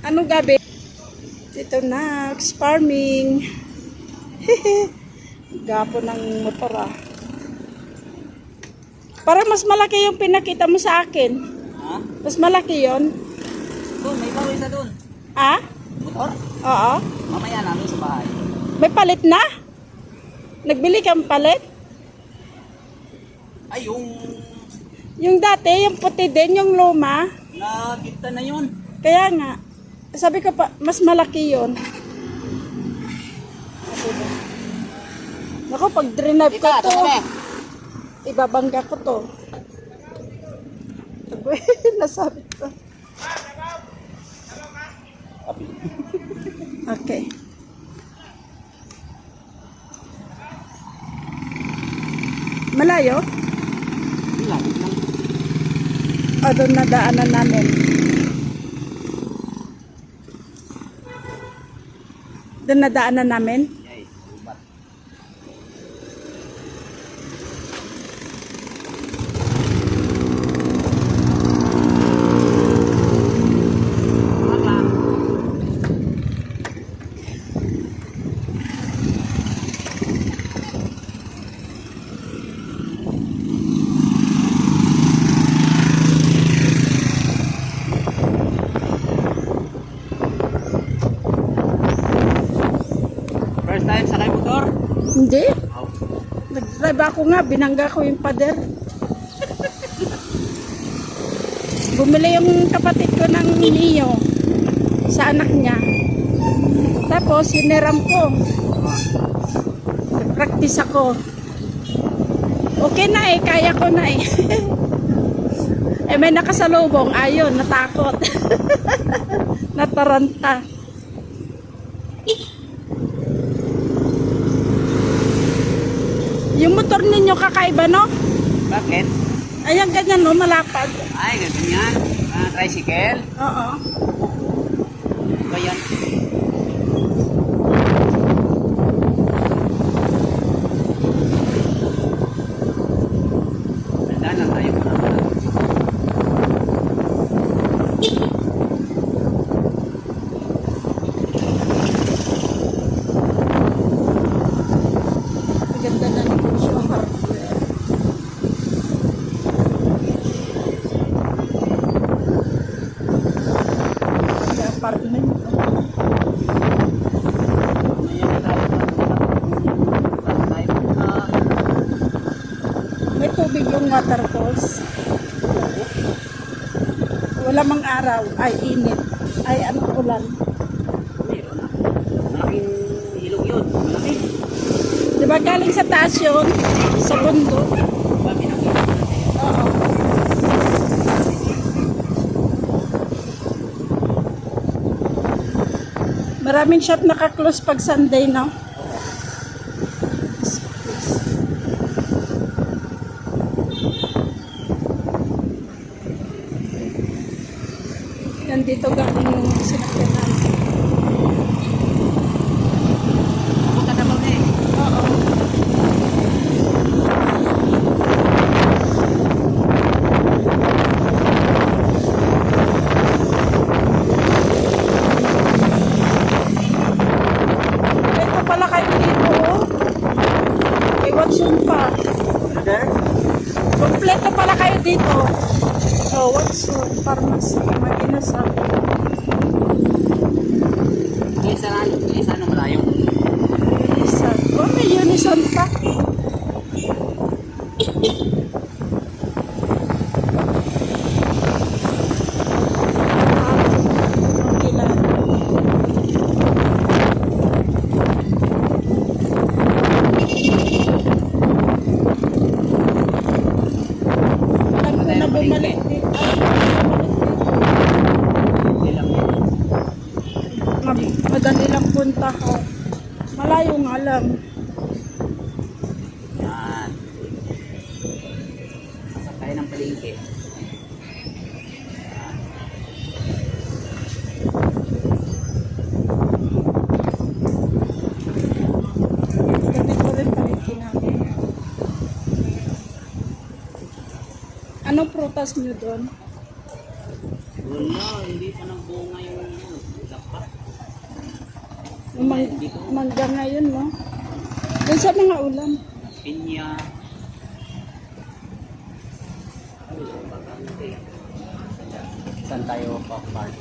Anong gabi? Dito na, farming. Gapo ng motor ah. Parang mas malaki yung pinakita mo sa akin. Ha? Mas malaki yon. Doon, may bawi sa doon. Ah? Motor? Oo. Mamaya namin sa bahay. May palit na? Nagbili kang palit? Ay, Yung dati, yung puti din, yung luma. nakita na yun. Kaya nga, sabi ko pa, mas malaki yon. Ako, pag drive ko to, ibabangga ko to. Nasabi ko. Okay. Malayo? Lapit lang. O, doon na daanan namin. Doon na daanan namin? Ay, ubat. First time sakay motor? Hindi. Oh. Nag-drive ako nga, binangga ko yung pader. Bumili yung kapatid ko ng Neo sa anak niya. Tapos, hiniram ko. Practice ako. Okay na eh, kaya ko na eh. Eh may nakasalubong, ayun, natakot. Nataranta. Yung motor ninyo kakaiba, no? Bakit? Ayan, ganyan, no? Malapad. Ay, ganyan. Tricycle. Oo. Ba yan? Tandaan lang tayo mga mga. Maganda na negosyo ang hardware. Kaya apartment. May tubig yung waterfalls. Wala mang araw. Ay, init. Ay, ano, ulan. Meron na. Malaking ilog yun. Malaki. Di ba galing sa taas yun? Sa bundok? Ba, pinakita natin. Oo. Maraming shop naka-close pag Sunday, no? Yan dito galing yung sinakyan namin. Punta na ba eh? Oo. Ito pala kayo dito, oh. Kay Watson pa. Brother? Kompleto pala kayo dito. Oh, Watson, Pharmacy, Mag-inasal. Isa ano malayo? Unison. Oh, may Unison pa. Okay lang. Alam ko na bumalik dito. Ilang yun. Madali lang punta ko. Malayo nga lang. Yan. Pasok tayo ng palengke. Ganito rin palitin namin. Anong prutas nyo doon? Wala, hindi pa nagbunga yung ano, dapat. Mangga ngayon, no? Doon sa mga ulam. Pinya. Bakante. Saan tayo pa-park?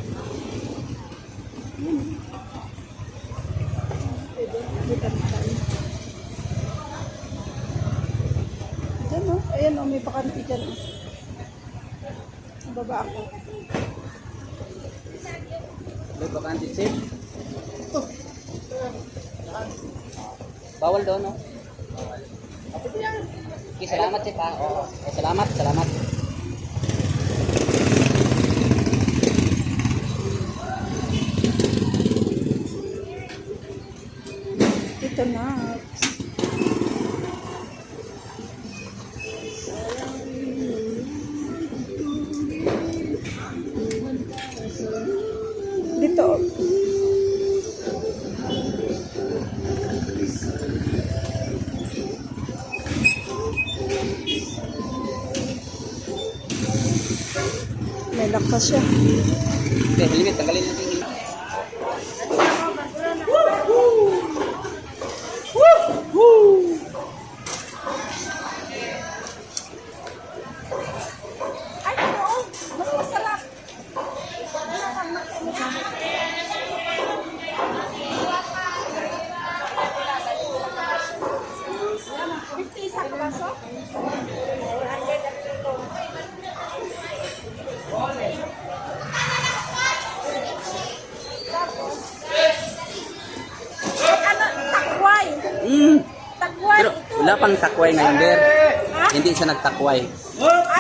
Diyan, no? Ayan, no? May bakante dyan, no? Sa baba ako. May bakante, sir? Bawal doon, no? Bawal. Okay, salamat, sir, pa. Oo. Salamat, salamat. Ito na. Dito. May lakas siya. Okay, helmet, tanggalin natin yung helmet. Ay, oo. Mas masarap. Isang baso? Ano? Takway. Takway Pero ito. wala pang takway ngayon, der. Ha? Hindi siya nagtakway.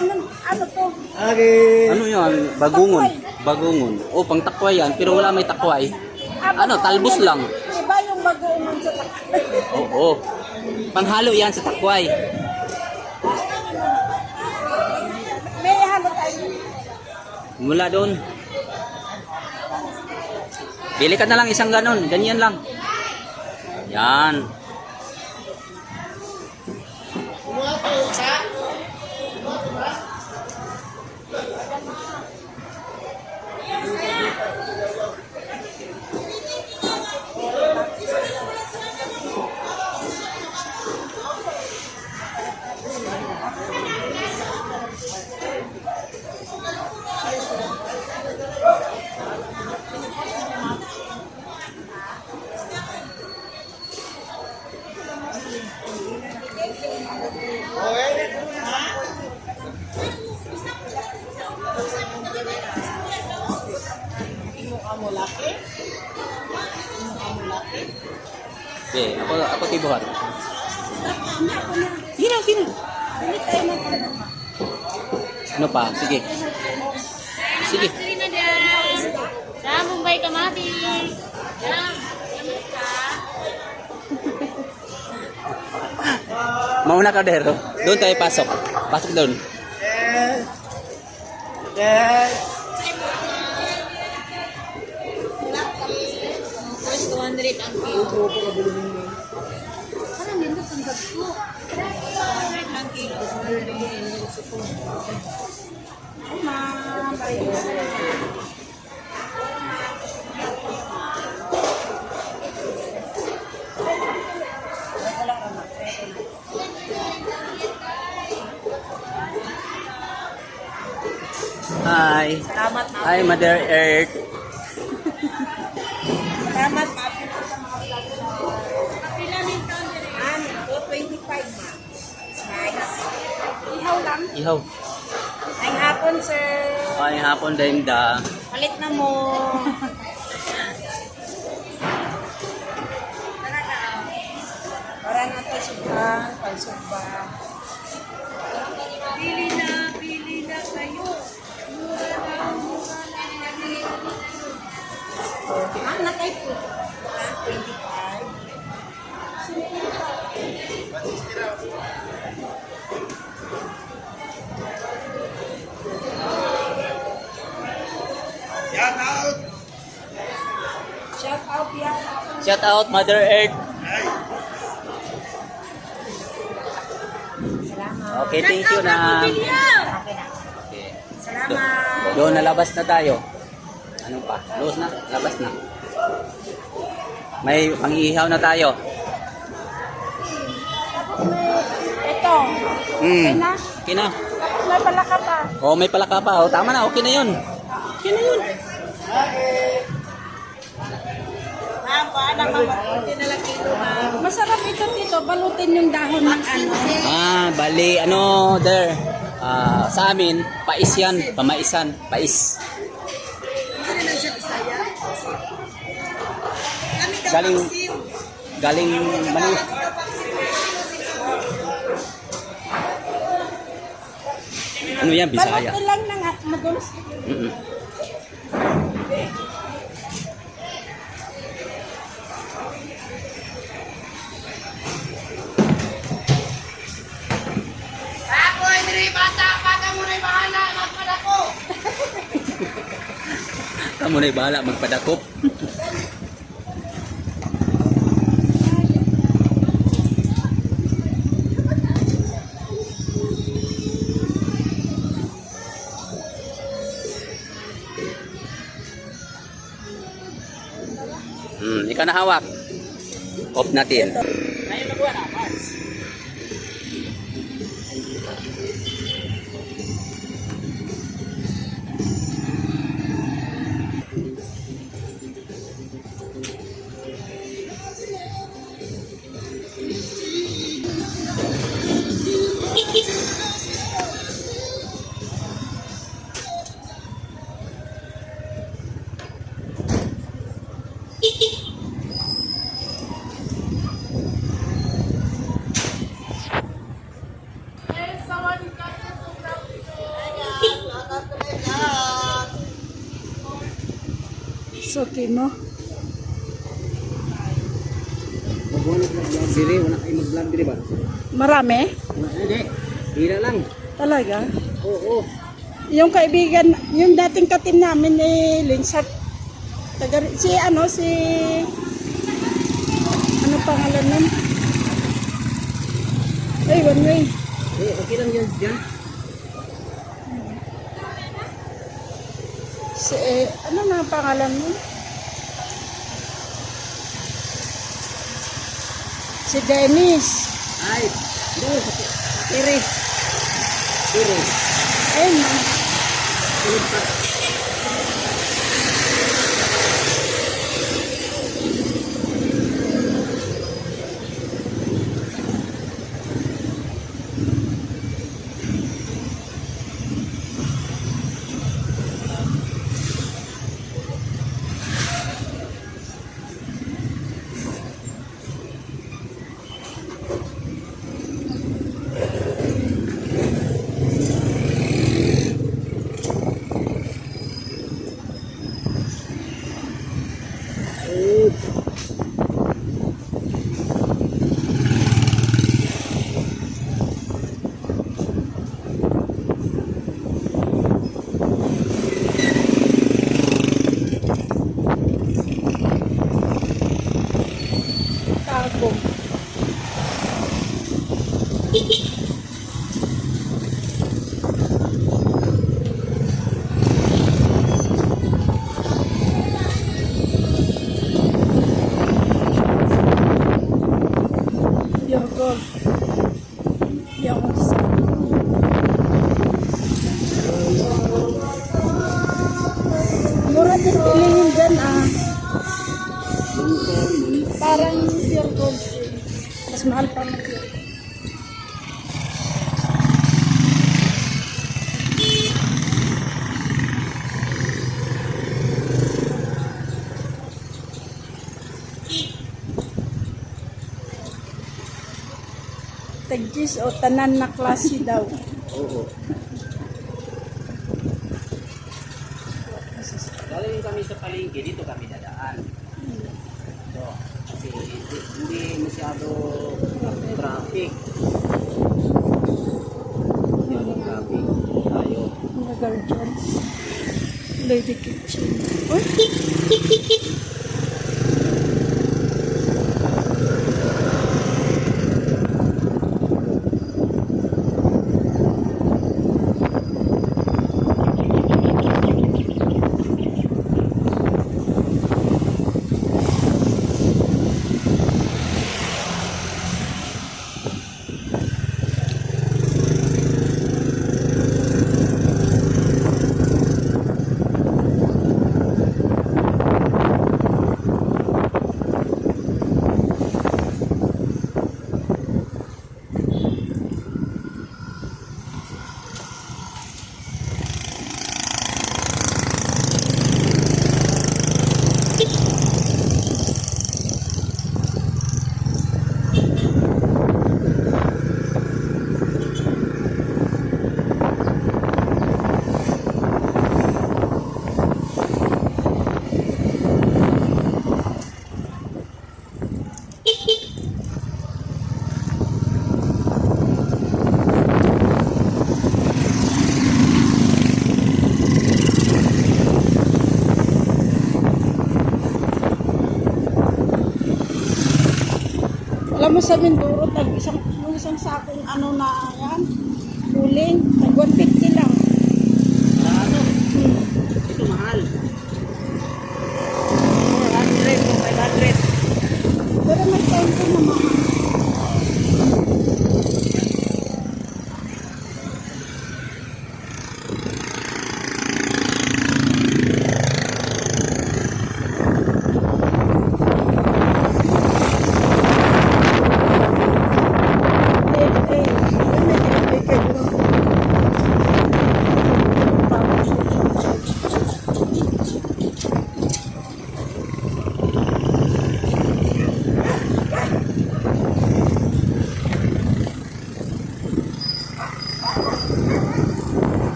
Ano to? Ano yan? Bagungon. Bagungon. O, pang takway yan, pero wala may takway. Ano, talbos lang. Iba yung bagoong sa takway. Oo. Panghalo yan sa takway. May halo tayo. Mula doon. Bili ka na lang isang ganon. Ganyan lang. Yan. Okay, ako tibuhat. Sino, sino? Ano pa? Sige. Sige. Sa Mumbai Kamati. Mauna ka, der. Doon tayo pasok. Pasok doon. First 200 ang kilo. Parang nindot ang bag ko. 200 ang kilo. Hi. Salamat, ma'am. Hi, Mother Earth. Salamat, ma'am. Ano? 25, ma'am. Nice. Ihaw lang. Ihaw. Ay hapon, sir. Ay, hapon din da. Palit na mo. Para na tayo subbang, pagsubbang. Pili na kayo. Ma'am, nakay po. 25. Shout out, yeah. Shout out, Mother Earth. Salamat. Okay, thank you na. Okay na. Okay. Salamat. Doon na labas na tayo. Ano pa? Labas na. Labas na. May pang-ihaw na tayo. Ito. Okay na? Okay na. Tapos may palaka pa. Oh, may palaka pa. Oh, tama na. Okay na yun. Okay na yun. Ma'am, paano mamabuti na lang kilo, ma'am? Masarap ito dito. Balutin yung dahon ng ano. Bali, ano, there. Sa amin, pais yan. Pamaisan. Pais. Galing, galing, Mani. Ano yan, Bisaya? Balutin lang ng madulas. Mm-mm. Ako, hindi bata mo na yung bahala, magpala ko. Kamu na'y bahala magpadakop. Ikaw na hawak. Off natin. Suki mo. Diri, wala kayo mag-vlog diri ba? Marami? Hindi. Hila lang. Talaga? Oo. Yung kaibigan, yung dating katim namin ni Linsat, si ano, ano pangalan nun? Ay, one way. Okay lang yan dyan. Ano na ang pangalan nun? Si Dennis. Ay, doon. Tiri. Tiri. Ayun, Tago. Yogurt. Yogurt. Mura din bilhin dyan Parang pure gold. Mas mahal pa na pure. Tagjis o tanan na klase daw. Oo. Galing kami sa palengke, dito kami dadaan. So, kasi hindi masyado traffic. Masyado traffic. Tayo. Mga guardians. Lady kitchen. Uy! mo sa Mindoro, yung isang sakong ano na yan, huling, tag 150 lang. Ano? Ito mahal. 400 o 500. Pero may time ko na mahal.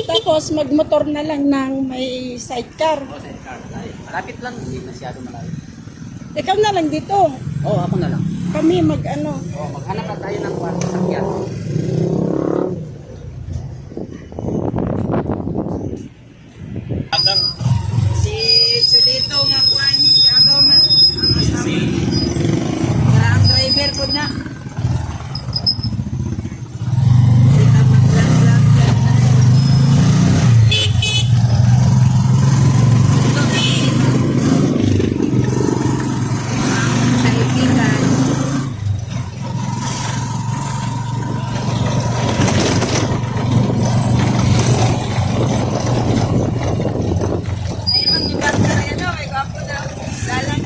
Tapos magmotor na lang ng may sidecar. O, sa car tayo. Malapit lang, hindi masyado malayo. Ikaw na lang dito. Oo, ako na lang. Kami mag ano. Oo, maghanap na tayo ng kwarto sakyan. Si Chulito nga kwan, kagaw man ang asawa. Ang driver ko na. Kita maglag-lag dyan na. Ito, ang kaibigan. Ayun ang lugar na rin, may gwapo na. Dalang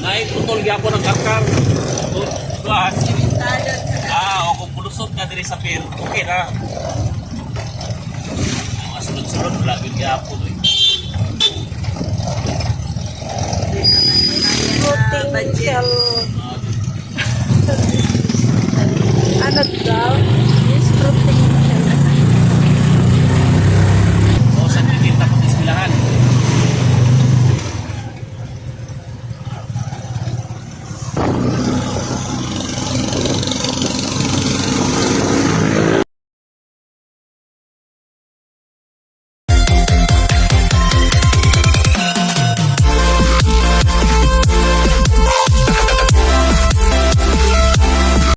Naik putol gyapon ng kakar. Tuas. simentado sa O kung pulusot ka diri sa pier, okay na. Mga sunod-sunod, wala yun gyapon. budget. Potential.